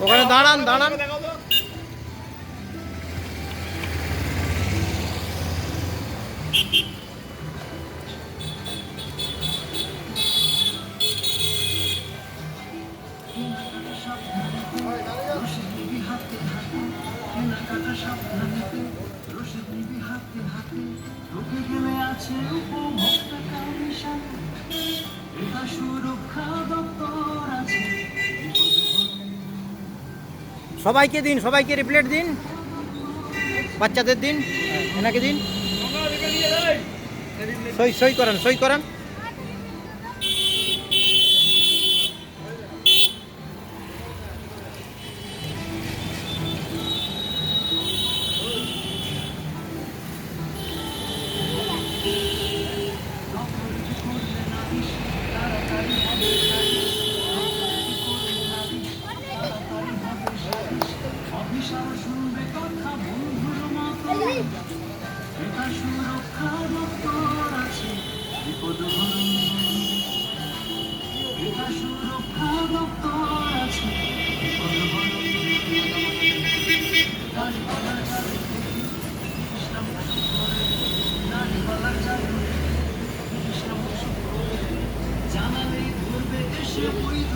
ওখানে দাঁড়ান দাঁড়ান। সবাইকে দিন, সবাইকে রিপ্লেট দিন, বাচ্চাদের দিন, এনাকে দিন, সই সই করান, সই করান। জানালে ধরবে এসে বৈধ